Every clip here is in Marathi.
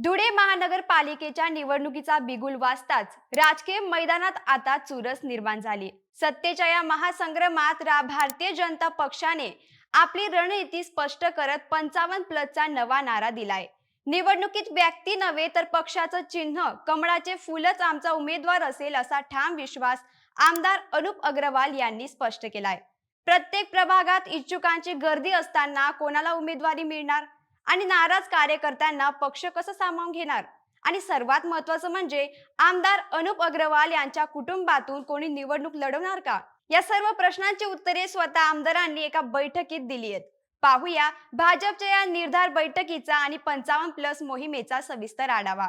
धुळे महानगरपालिकेच्या निवडणुकीचा बिगुल वाजताच राजकीय मैदानात आता चुरस निर्माण झाली। सत्तेच्या या महासंग्रामात भारतीय जनता पक्षाने आपली रणनीती स्पष्ट करत 55+चा नवा नारा दिलाय। निवडणुकीत व्यक्ती नव्हे तर पक्षाचं चिन्ह कमळाचे फुलच आमचा उमेदवार असेल असा ठाम विश्वास आमदार अनुप अग्रवाल यांनी स्पष्ट केलाय। प्रत्येक प्रभागात इच्छुकांची गर्दी असताना कोणाला उमेदवारी मिळणार आणि नाराज कार्यकर्त्यांना पक्ष कसं सामावून घेणार आणि सर्वात महत्त्वाचं म्हणजे आमदार अनुप अग्रवाल यांच्या कुटुंबातून कोणी निवडणूक लढवणार का, या सर्व प्रश्नांची उत्तरे स्वतः आमदारांनी एका बैठकीत दिली आहेत। पाहूया भाजपच्या या निर्धार बैठकीचा आणि 55+ मोहिमेचा सविस्तर आढावा।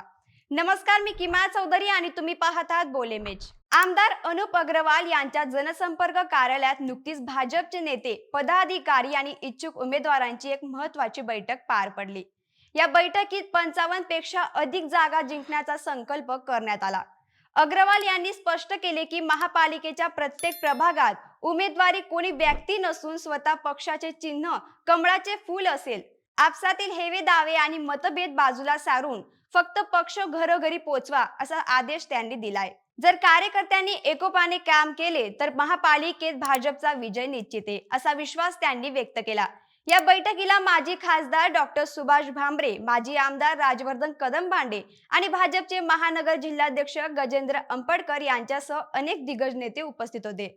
नमस्कार, मी किमा चौधरी आणि तुम्ही पाहत आहात बोलेमेच। आमदार अनुप अग्रवाल यांच्या जनसंपर्क कार्यालयात नुकतीच भाजपचे नेते, पदाधिकारी आणि इच्छुक उमेदवारांची एक महत्त्वाची बैठक पार पडली। या बैठकीत 55 पेक्षा अधिक जागा जिंकण्याचा संकल्प करण्यात आला। अग्रवाल यांनी स्पष्ट केले की महापालिकेच्या प्रत्येक प्रभागात उमेदवारी कोणी व्यक्ती नसून स्वतः पक्षाचे चिन्ह कमळाचे फूल असेल। आपसातील हेवे दावे आणि मतभेद बाजूला सारून फक्त पक्ष घरोघरी पोहोचवा असा आदेश त्यांनी दिलाय। जर कार्यकर्त्यांनी एकोपाने काम केले तर महापालिकेत भाजपचा विजय निश्चित आहे असा विश्वास त्यांनी व्यक्त केला। या बैठकीला माजी खासदार डॉक्टर सुभाष भामरे, माजी आमदार राजवर्धन कदमबांडे आणि भाजपचे महानगर जिल्हाध्यक्ष गजेंद्र अंपडकर यांच्यासह अनेक दिग्गज नेते उपस्थित होते।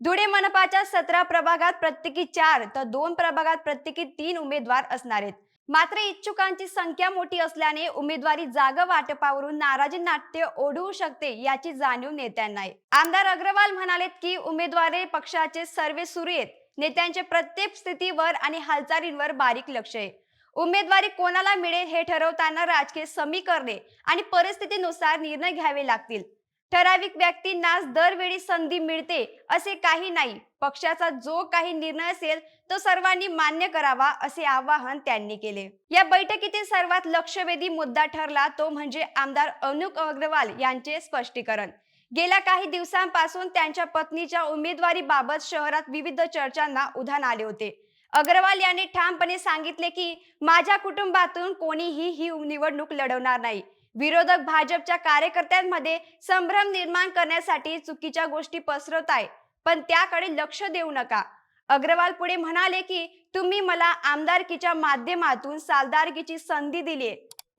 धुळे मनपाच्या 17 प्रभागात प्रत्येकी 4 तर 2 प्रभागात प्रत्येकी 3 उमेदवार असणार आहेत। मात्र इच्छुकांची संख्या मोठी असल्याने उमेदवारी जागा वाटपावरून नाराजी नाट्य ओढवू शकते याची जाणीव नेत्यांना आहे। आमदार अग्रवाल म्हणालेत की उमेदवारी पक्षाचे सर्वे सुरू आहेत। नेत्यांचे प्रत्येक स्थितीवर आणि हालचालींवर बारीक लक्ष आहे। उमेदवारी कोणाला मिळेल हे ठरवताना राजकीय समीकरणे आणि परिस्थितीनुसार निर्णय घ्यावे लागतील। ठराविक व्यक्तींनाच दरवेळी संधी मिळते असे काही नाही। पक्षाचा जो काही निर्णय असेल तो सर्वांनी मान्य करावा असे आवाहन त्यांनी केले। या बैठकीतील सर्वात लक्षवेधी मुद्दा ठरला तो म्हणजे आमदार अनुप अग्रवाल यांचे स्पष्टीकरण। गेल्या काही दिवसांपासून त्यांच्या पत्नीच्या उमेदवारीबाबत शहरात विविध चर्चांना उधाण आले होते। अग्रवाल यांनी ठामपणे सांगितले की माझ्या कुटुंबातून कोणीही ही निवडणूक लढवणार नाही। विरोधक भाजपच्या कार्यकर्त्यांमध्ये संभ्रम निर्माण करण्यासाठी चुकीच्या गोष्टी पसरवताय, पण त्याकडे लक्ष देऊ नका। अग्रवाल पुढे म्हणाले की तुम्ही मला आमदारकीच्या माध्यमातून सालदारकीची संधी दिली,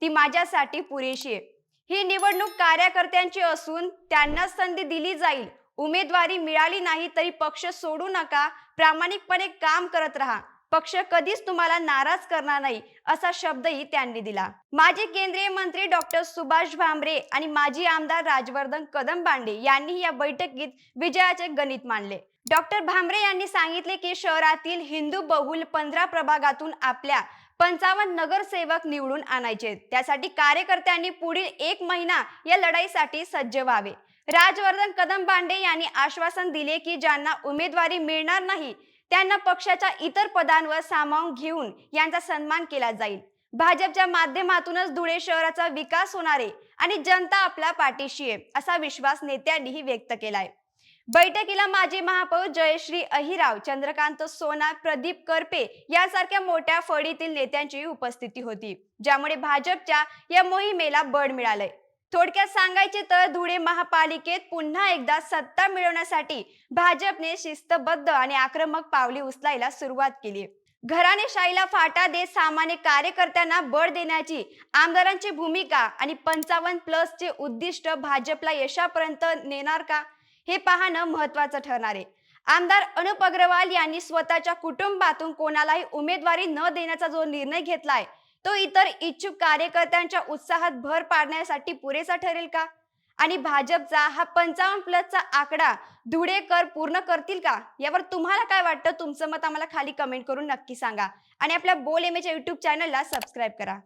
ती माझ्यासाठी पुरेशी आहे। ही निवडणूक कार्यकर्त्यांची असून त्यांना संधी दिली जाईल। उमेदवारी मिळाली नाही तरी पक्ष सोडू नका, प्रामाणिकपणे काम करत राहा। पक्ष कधीच तुम्हाला नाराज करणार नाही असा शब्दही त्यांनी दिला। माजी केंद्रीय मंत्री डॉक्टर सुभाष भामरे आणि माजी आमदार राजवर्धन कदमबांडे यांनी या बैठकीत विजयाचे गणित मांडले। डॉक्टर भामरे यांनी सांगितले की शहरातील हिंदू बहुल 15 प्रभागातून आपल्या 55 नगरसेवक निवडून आणायचे। त्यासाठी कार्यकर्त्यांनी पुढील 1 महिना या लढाईसाठी सज्ज व्हावे। राजवर्धन कदमबांडे यांनी आश्वासन दिले की ज्यांना उमेदवारी मिळणार नाही त्यांना पक्षाच्या इतर पदांवर सामावून घेऊन यांचा सन्मान केला जाईल। भाजपच्या माध्यमातूनच धुळे शहराचा विकास होणार आहे आणि जनता आपल्या पाठीशी आहे असा विश्वास नेत्यांनीही व्यक्त केलाय। बैठकीला माजी महापौर जयश्री अहिराव, चंद्रकांत सोनार, प्रदीप करपे यासारख्या मोठ्या फळीतील नेत्यांची उपस्थिती होती, ज्यामुळे भाजपच्या या मोहिमेला बळ मिळाले। थोडक्यात सांगायचे तर धुळे महापालिकेत पुन्हा एकदा सत्ता मिळवण्यासाठी भाजपने शिस्तबद्ध आणि आक्रमक पावले उचलायला सुरुवात केली। घराणेशाहीला फाटा देत सामान्य कार्यकर्त्यांना बळ देण्याची आमदारांची भूमिका आणि 55+ चे उद्दिष्ट भाजपला यशापर्यंत नेणार का हे पाहणं महत्त्वाचं ठरणार आहे। आमदार अनुप अग्रवाल यांनी स्वतःच्या कुटुंबातून कोणालाही उमेदवारी न देण्याचा जो निर्णय घेतलाय तो इतर इच्छुक कार्यकर्त्यांच्या उत्साहात भर पाडण्यासाठी पुरेसा ठरेल का? आणि भाजपचा हा 55+ चा आकडा धुळेकर पूर्ण करतील का? यावर तुम्हाला काय वाटतं? तुमचं मत आम्हाला खाली कमेंट करून नक्की सांगा आणि आपल्या बोलेमेच्या YouTube चॅनलला सबस्क्राइब करा।